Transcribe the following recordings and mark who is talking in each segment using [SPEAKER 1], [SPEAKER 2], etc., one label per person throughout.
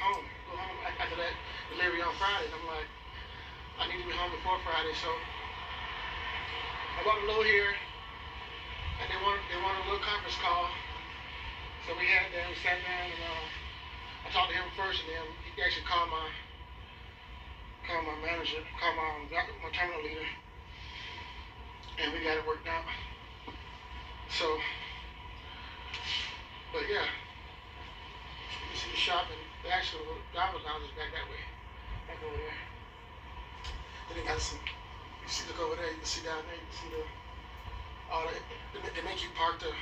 [SPEAKER 1] go home after that delivery on Friday. And I'm like, I need to be home before Friday, so I brought a load here, and they wanted a little conference call. So we sat down, and I talked to him first, and then he actually called my manager, called my terminal leader, and we got it worked out. So, but yeah, you can see the shop, and the actual driver's lounge is back that way, back over there. Then they got some, you see, look over there, you can see down there, you can see they make you park you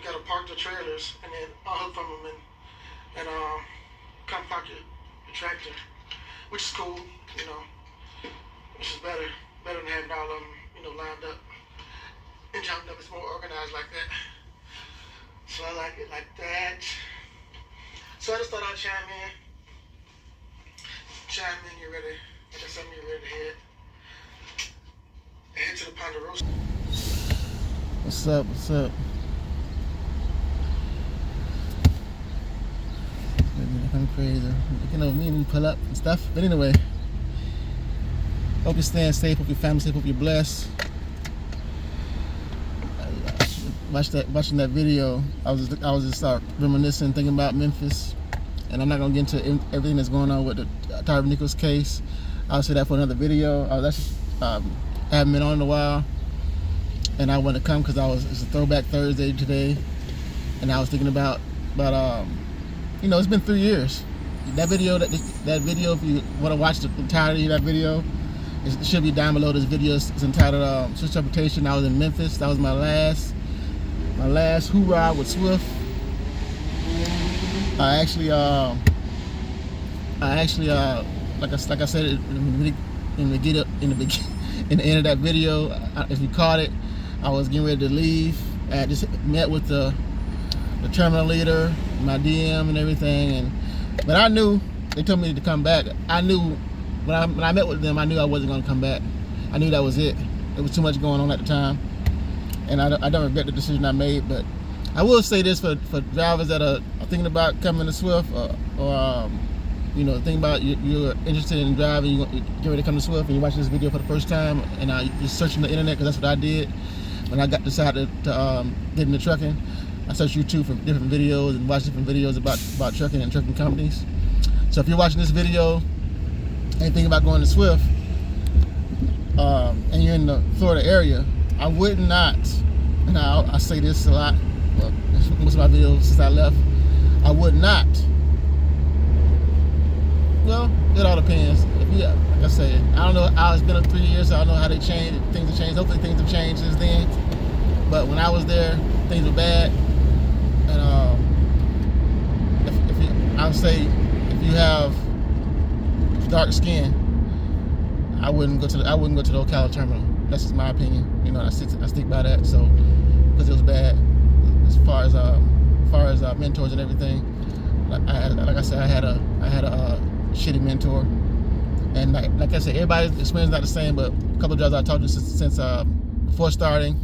[SPEAKER 1] gotta park the trailers and then unhook from them and come park your tractor, which is cool, which is better than having all of them, lined up and jumped up. It's more organized like that. So I like it like that. So I just thought I'd chime in, you're ready. Like I said, you're ready to head to the Ponderosa.
[SPEAKER 2] What's up? I'm crazy. Me and pull up and stuff. But anyway, hope you're staying safe, hope your family's safe, hope you're blessed. Watching that video, I was just reminiscing, thinking about Memphis. And I'm not gonna get into everything that's going on with the Tyre Nichols case. I'll say that for another video. Haven't been on in a while, and I wanted to come because it's a Throwback Thursday today, and I was thinking about it's been 3 years. That video, if you want to watch the entirety of that video, it should be down below. This video is entitled Switch Interpretation. I was in Memphis. That was my last hoorah with Swift. I actually like I said in the end of that video, if you caught it, I was getting ready to leave. I just met with the terminal leader, my DM and everything, but I knew they told me to come back. I knew when I met with them, I knew I wasn't going to come back. I knew that was it. There was too much going on at the time, and I don't regret the decision I made. But I will say this for drivers that are thinking about coming to Swift, or thinking about you're interested in driving, you get ready to come to Swift, and you watch this video for the first time, and you're searching the internet, because that's what I did when I decided to get into trucking. I searched YouTube for different videos and watched different videos about trucking and trucking companies. So if you're watching this video and thinking about going to Swift, and you're in the Florida area, I would not, and I say this a lot, most of my videos since I left, I would not. Well, it all depends. Like I said, I don't know how it's been 3 years, so I don't know how they changed. Things have changed. Hopefully things have changed since then. But when I was there, things were bad. And I would say, if you have dark skin, I wouldn't go to the Ocala terminal. That's just my opinion. I stick by that. So, because it was bad as far as mentors and everything. Like I said, I had a shitty mentor, and like I said, everybody's experience is not the same. But a couple of drivers I talked to since before starting,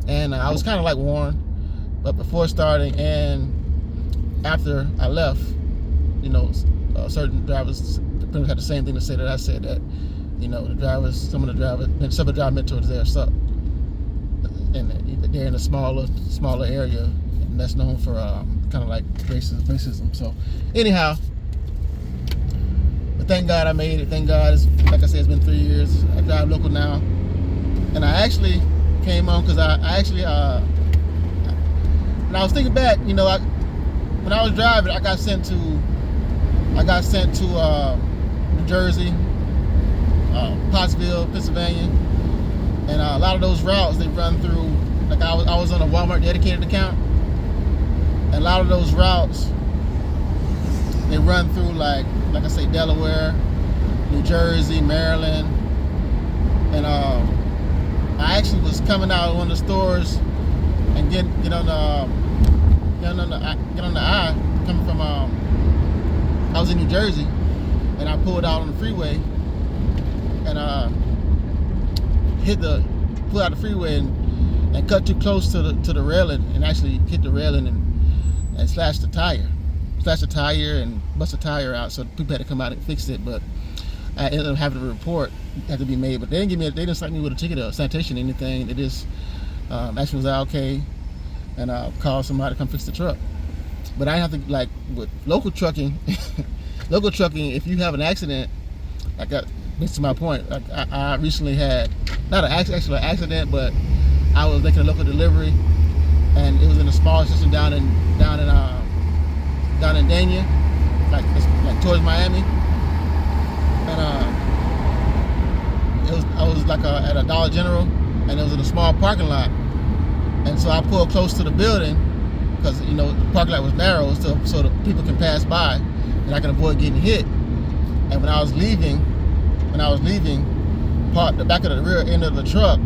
[SPEAKER 2] and I was kind of like Warren, but before starting and after I left, certain drivers pretty much had the same thing to say that I said, that some of the driver mentors there suck, and they're in a smaller area, and that's known for kind of like racism. So anyhow, but thank God I made it. Thank God, like I said, it's been 3 years. I drive local now, and I actually came on because I actually when I was thinking back, when I was driving, I got sent to New Jersey, Pottsville, Pennsylvania, and a lot of those routes they run through. Like I was on a Walmart dedicated account, and a lot of those routes they run through like I say, Delaware, New Jersey, Maryland, and I actually was coming out of one of the stores and get on the I coming from I was in New Jersey, and I pulled out on the freeway and pulled out the freeway and cut too close to the railing, and actually hit the railing and slashed the tire. flashed a tire and busted a tire out, so people had to come out and fix it. But I ended up having a report had to be made, but they didn't slap me with a ticket or citation or anything. They just asked me was I okay, and called somebody to come fix the truck. But I have to, like with local trucking, if you have an accident, like this is my point. Like I recently had not an accident, but I was making a local delivery, and it was in a small system down in Dania, like towards Miami, and I was like at a Dollar General, and it was in a small parking lot, and so I pulled close to the building because the parking lot was narrow, so the people can pass by, and I can avoid getting hit. And when I was leaving, the back of the rear end of the truck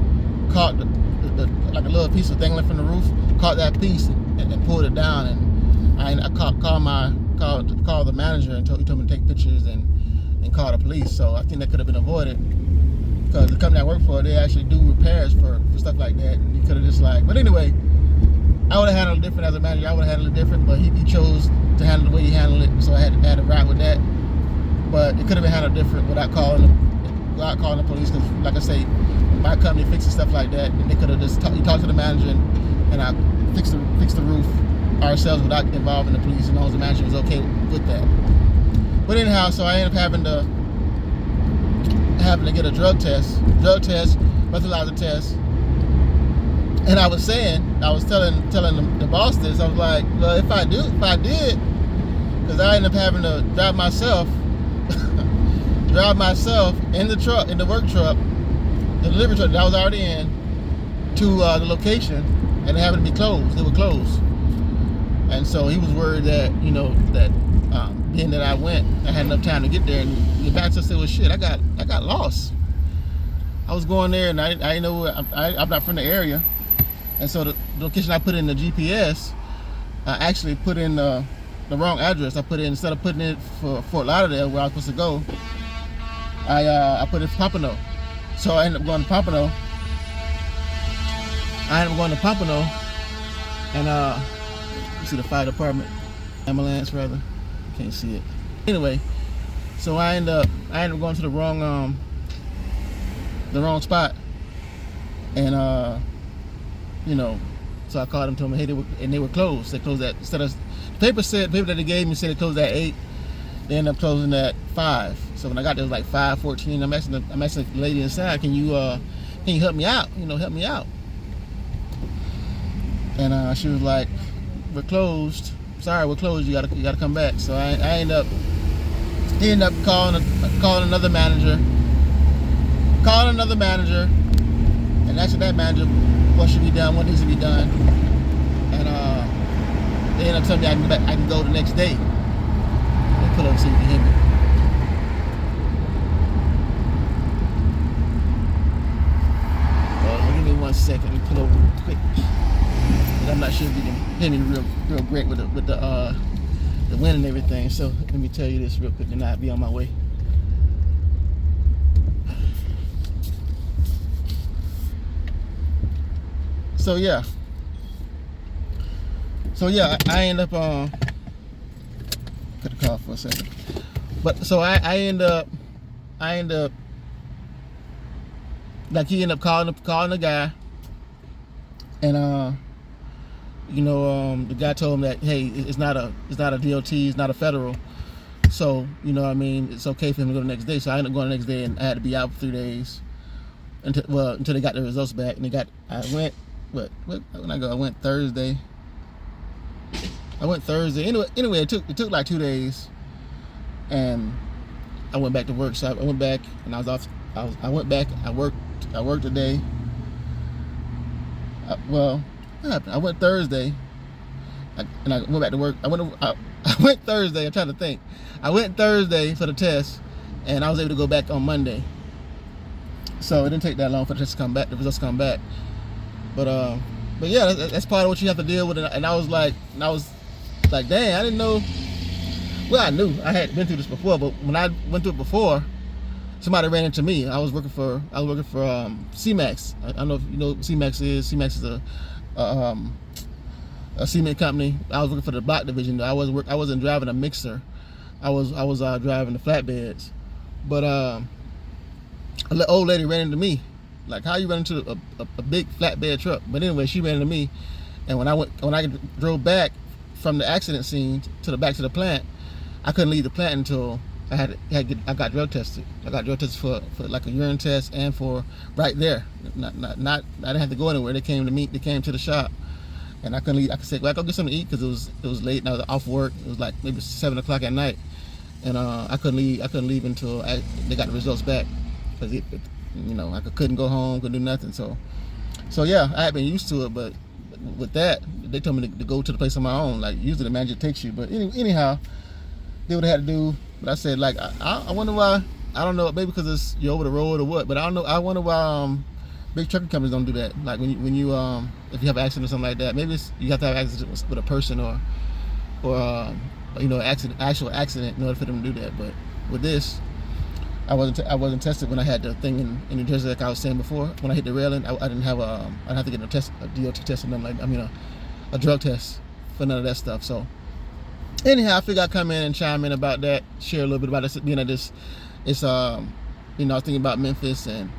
[SPEAKER 2] caught like a little piece of dangling from the roof, caught that piece and pulled it down, and I called the manager and he told me to take pictures and call the police. So I think that could have been avoided, because the company I work for, they actually do repairs for stuff like that, and you could have just but anyway, I would have handled it different as a manager. I would have handled it different, but he chose to handle the way he handled it, so I had to ride with that. But it could have been handled different without calling the police, because like I say, my company fixes stuff like that, and they could have just talked to the manager and I fixed the roof ourselves without involving the police, and as long as the manager was okay with that. But anyhow, so I ended up having to get a drug test, breathalyzer test. And I was telling the boss this. I was like, well, if I did, because I ended up having to drive myself in the work truck, the delivery truck that I was already in, to the location, and having to be closed. They were closed, and so he was worried that being that I had enough time to get there and get back. To say, well, shit, I got lost. I was going there, and I didn't know. I'm not from the area. And so the location I put in the GPS, I actually put in the wrong address. Instead of putting it for Fort Lauderdale, where I was supposed to go, I put it for Pompano. So I ended up going to Pompano. And you see the fire department, ambulance rather. You can't see it. Anyway, so I ended up going to the wrong spot, and so I called them, told them, hey, they were closed. They closed at, instead of, the paper that they gave me said they closed at 8. They ended up closing at 5. So when I got there, it was like 5:14. I'm asking the lady inside, can you help me out? Help me out. And she was like, we're closed. Sorry, we're closed. You gotta come back. So I ended up calling another manager, and asking that manager what should be done, what needs to be done, and they ended up telling me I can go the next day. They pull up and see if you can hear me. Give me 1 second. Let me pull over real quick. I'm not sure if you can hear me real great with the wind and everything. So let me tell you this real quick, and I'll be on my way. So yeah, I end up cut the call for a second. But so I end up like he ended up calling the guy, and the guy told him that, hey, it's not a DOT, it's not a federal, so it's okay for him to go the next day. So I ended up going the next day, and I had to be out for 3 days until they got the results back. And I went Thursday. Anyway, it took like 2 days, and I went back to work. So I went back, and I was off. I went back. I worked today. What happened? I went Thursday, and I went back to work. I went Thursday. I'm trying to think. I went Thursday for the test, and I was able to go back on Monday. So it didn't take that long for the test to come back. The results come back. But yeah, that's part of what you have to deal with. And I was like, dang, I didn't know. Well, I knew I had been through this before, but when I went through it before, somebody ran into me. I was working for CMAX. I don't know if you know what CMAX is. CMAX is a cement company. I was working for the block division. I wasn't driving a mixer. I was driving the flatbeds. But an old lady ran into me. Like, how you run into a big flatbed truck? But anyway, she ran into me, and when I drove back from the accident scene to the back to the plant, I couldn't leave the plant until I got drug tested. I got drug tested for like a urine test and for right there. Not I didn't have to go anywhere. They came to me. They came to the shop, and I couldn't leave. I could say, well, I go get something to eat because it was late and I was off work. It was like maybe 7 o'clock at night, and I couldn't leave until they got the results back because I couldn't go home, couldn't do nothing. So yeah, I had been used to it, but with that, they told me to go to the place on my own. Like, usually the manager takes you, but anyhow, did what I had to do. But I said, like, I wonder why. I don't know, maybe because you're over the road or what. But I don't know. I wonder why big trucking companies don't do that. Like when you if you have an accident or something like that, maybe you have to have an accident with a person or actual accident in order for them to do that. But with this, I wasn't tested when I had the thing in New Jersey, like I was saying before. When I hit the railing, I didn't have I didn't have to get a DOT test or nothing like. A drug test for none of that stuff. So anyhow, I figured I'd come in and chime in about that, share a little bit about this. It's I was thinking about Memphis and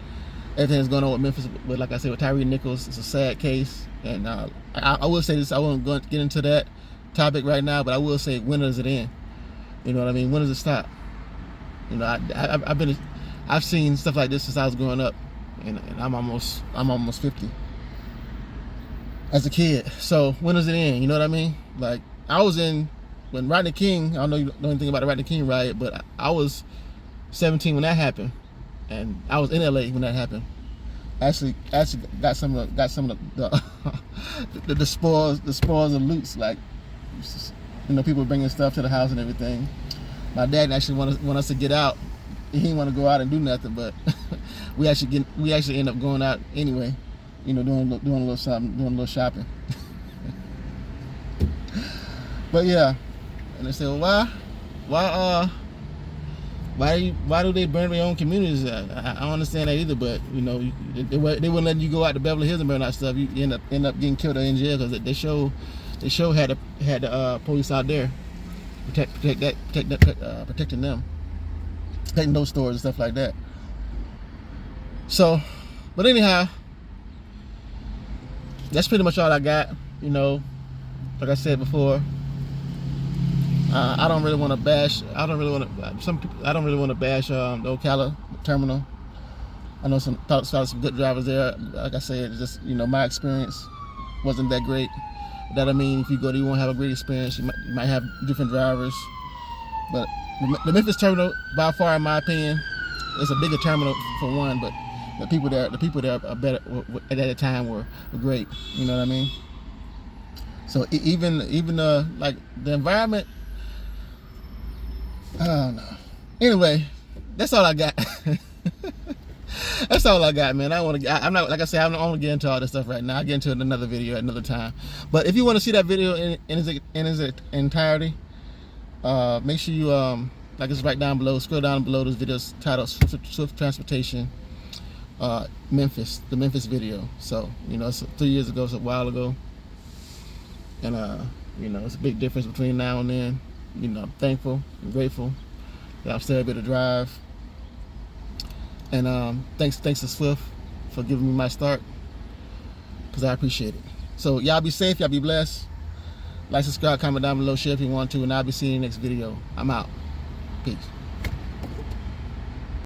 [SPEAKER 2] everything that's going on with Memphis. With, like I said, with Tyree Nichols, it's a sad case. And I will say this: I won't get into that topic right now, but I will say, when does it end? You know what I mean? When does it stop? I've seen stuff like this since I was growing up, and I'm almost 50 as a kid. So when does it end? You know what I mean? Like, I was when Rodney King, I don't know you know anything about the Rodney King riot, but I was 17 when that happened, and I was in LA when that happened. Actually got some of the the spoils and loots, like, people bringing stuff to the house and everything. My dad actually want us to get out. He didn't want to go out and do nothing, but we actually end up going out anyway. Doing a little something, doing a little shopping. But yeah, and they say, well, why do they burn their own communities? I don't understand that either. But they wouldn't let you go out to Beverly Hills and burn out stuff. You end up getting killed or in jail because they show had the police out there protecting them, protecting those stores and stuff like that. So, but anyhow, that's pretty much all I got. Like I said before, I don't really want to bash. I don't really want to bash the Ocala terminal. I know some good drivers there. Like I said, it's just my experience wasn't that great. That I mean, if you go there, you won't have a great experience. You might have different drivers. But the Memphis terminal, by far, in my opinion, it's a bigger terminal for one. But the people there are better at that time were great. You know what I mean? So even like the environment, I don't know. Anyway, that's all I got. That's all I got, man. I'm not, like I said, I'm not only getting into all this stuff right now. I'll get into it in another video at another time. But if you want to see that video in its entirety, make sure you like it's right down below. Scroll down below. This video is titled Swift Transportation, Memphis, the Memphis video. So it's 3 years ago, it's a while ago, and it's a big difference between now and then. I'm thankful and grateful that I'm still able to drive. And thanks to Swift for giving me my start, because I appreciate it. So y'all be safe, y'all be blessed. Like, subscribe, comment down below, share if you want to, and I'll be seeing you next video. I'm out. Peace.